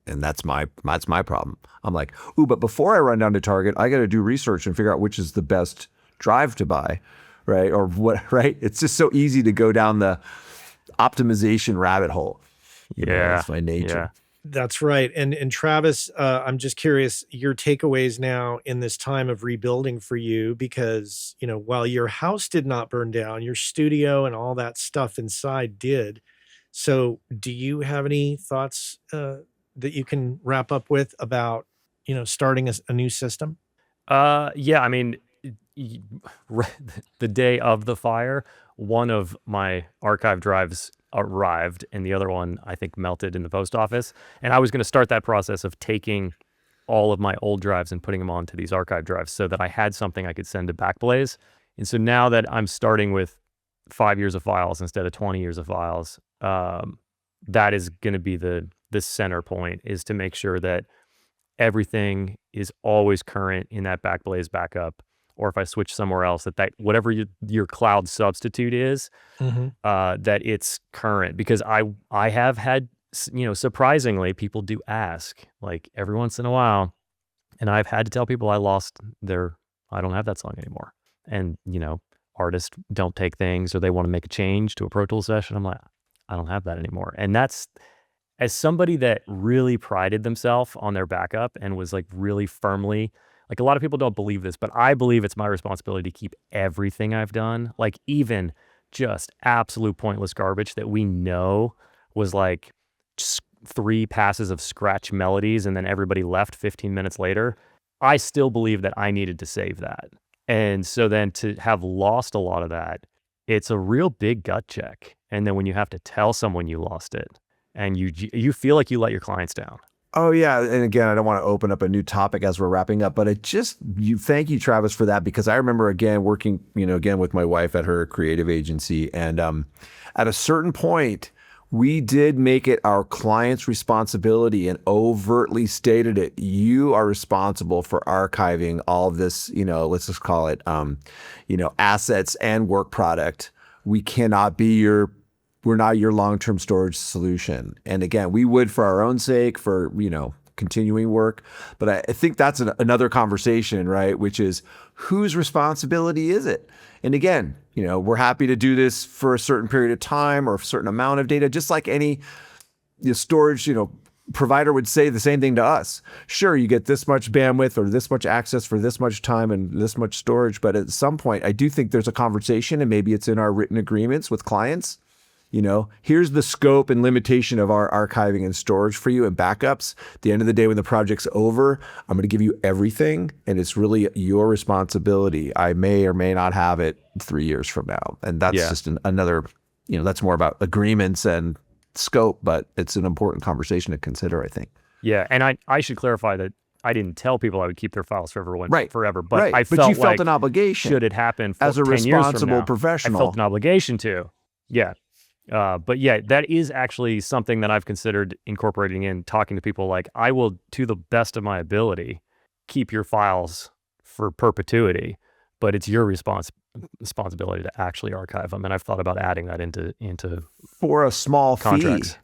that's my problem. I'm like, but before I run down to Target, I got to do research and figure out which is the best drive to buy, right? Or what, right? It's just so easy to go down the optimization rabbit hole. That's my nature. Yeah. That's right. And Travis, I'm just curious, your takeaways now in this time of rebuilding for you, because, while your house did not burn down, your studio and all that stuff inside did. So do you have any thoughts that you can wrap up with about, starting a new system? Yeah, I mean, the day of the fire, one of my archive drives arrived and the other one, I think, melted in the post office. And I was going to start that process of taking all of my old drives and putting them onto these archive drives so that I had something I could send to Backblaze. And so now that I'm starting with 5 years of files instead of 20 years of files, that is going to be the center point, is to make sure that everything is always current in that Backblaze backup. Or if I switch somewhere else, that whatever your cloud substitute is, that it's current. Because I have had, surprisingly, people do ask, like every once in a while, and I've had to tell people I don't have that song anymore. And, artists don't take things, or they want to make a change to a Pro Tools session. I'm like, I don't have that anymore. And that's, as somebody that really prided themselves on their backup and was like really firmly Like a lot of people don't believe this, but I believe it's my responsibility to keep everything I've done, like even just absolute pointless garbage that we know was like just 3 passes of scratch melodies and then everybody left 15 minutes later. I still believe that I needed to save that. And so then to have lost a lot of that, it's a real big gut check. And then when you have to tell someone you lost it and you feel like you let your clients down. Oh yeah, and again, I don't want to open up a new topic as we're wrapping up, but thank you, Travis, for that, because I remember again working, again with my wife at her creative agency, and at a certain point, we did make it our client's responsibility and overtly stated it. You are responsible for archiving all of this, let's just call it, assets and work product. We cannot be we're not your long-term storage solution. And again, we would for our own sake, for, continuing work. But I think that's another conversation, right? Which is, whose responsibility is it? And again, we're happy to do this for a certain period of time or a certain amount of data, just like any storage, provider would say the same thing to us. Sure, you get this much bandwidth or this much access for this much time and this much storage. But at some point, I do think there's a conversation, and maybe it's in our written agreements with clients. Here's the scope and limitation of our archiving and storage for you and backups. At the end of the day, when the project's over, I'm going to give you everything, and it's really your responsibility. I may or may not have it 3 years from now. And that's just another, that's more about agreements and scope, but it's an important conversation to consider, I think. Yeah, and I should clarify that I didn't tell people I would keep their files forever, but right. I but felt you felt like an obligation should it happen as a 10 years from responsible now, professional. I felt an obligation to. Yeah. But yeah, that is actually something that I've considered incorporating in talking to people. Like, I will, to the best of my ability, keep your files for perpetuity, but it's your responsibility to actually archive them. And I've thought about adding that into for a small contracts. fee.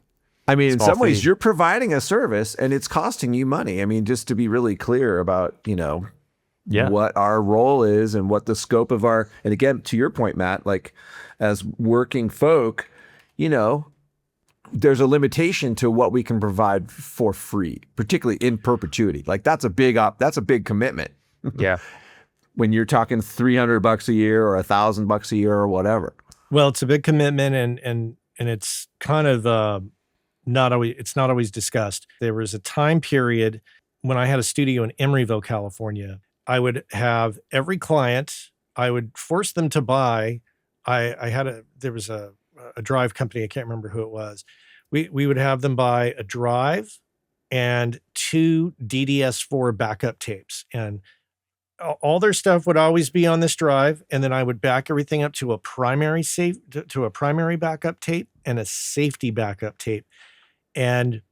I mean, in some ways, fee. you're providing a service and it's costing you money. I mean, just to be really clear about, what our role is and what the scope of and again, to your point, Matt, like as working folk, there's a limitation to what we can provide for free, particularly in perpetuity. Like that's a big commitment. Yeah. When you're talking $300 a year or $1,000 a year or whatever. Well, it's a big commitment, and it's kind of not always discussed. There was a time period when I had a studio in Emeryville, California. I would have every client, I would force them to buy. There was a drive company, I can't remember who it was. We would have them buy a drive and 2 DDS4 backup tapes, and all their stuff would always be on this drive. And then I would back everything up to a primary backup tape and a safety backup tape. And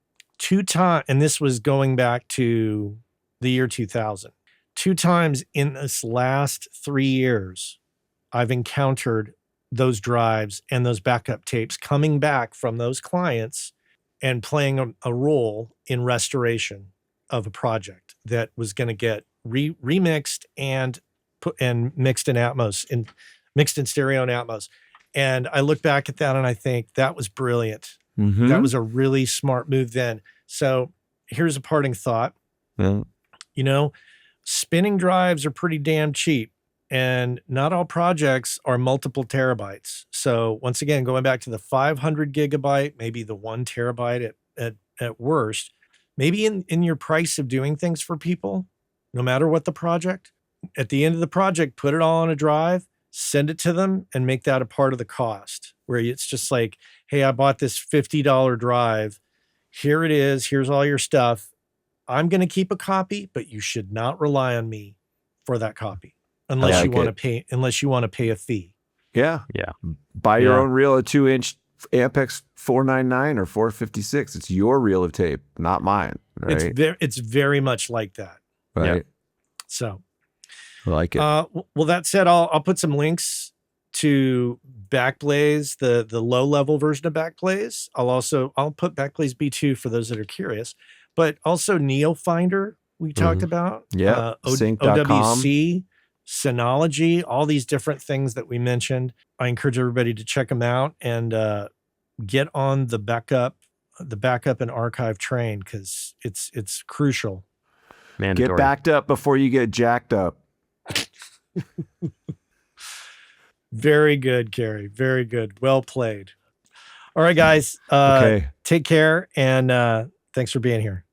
and this was going back to the year 2000. 2 times in this last 3 years, I've encountered those drives and those backup tapes coming back from those clients and playing a role in restoration of a project that was going to get remixed and mixed in Atmos, mixed in stereo and Atmos. And I look back at that and I think that was brilliant. Mm-hmm. That was a really smart move then. So here's a parting thought. Yeah. Spinning drives are pretty damn cheap, and not all projects are multiple terabytes. So once again, going back to the 500 gigabyte, maybe the 1 terabyte at worst, maybe in your price of doing things for people, no matter what the project, at the end of the project, put it all on a drive, send it to them, and make that a part of the cost, where it's just like, hey, I bought this $50 drive. Here it is. Here's all your stuff. I'm going to keep a copy, but you should not rely on me for that copy unless you want to pay a fee. Yeah. Yeah. Buy your own reel of 2-inch Ampex 499 or 456. It's your reel of tape, not mine. Right. It's very much like that. Right. Yeah. So I like it. Well, that said, I'll put some links to Backblaze, the low level version of Backblaze. I'll put Backblaze B2 for those that are curious, but also Neofinder we talked about. Yeah. Sync.com. OWC, Synology, all these different things that we mentioned. I encourage everybody to check them out and get on the backup and archive train, because it's crucial. Mandatory. Get backed up before you get jacked up. Very good, Kerry. Very good. Well played. All right, guys. Okay. Take care, and thanks for being here.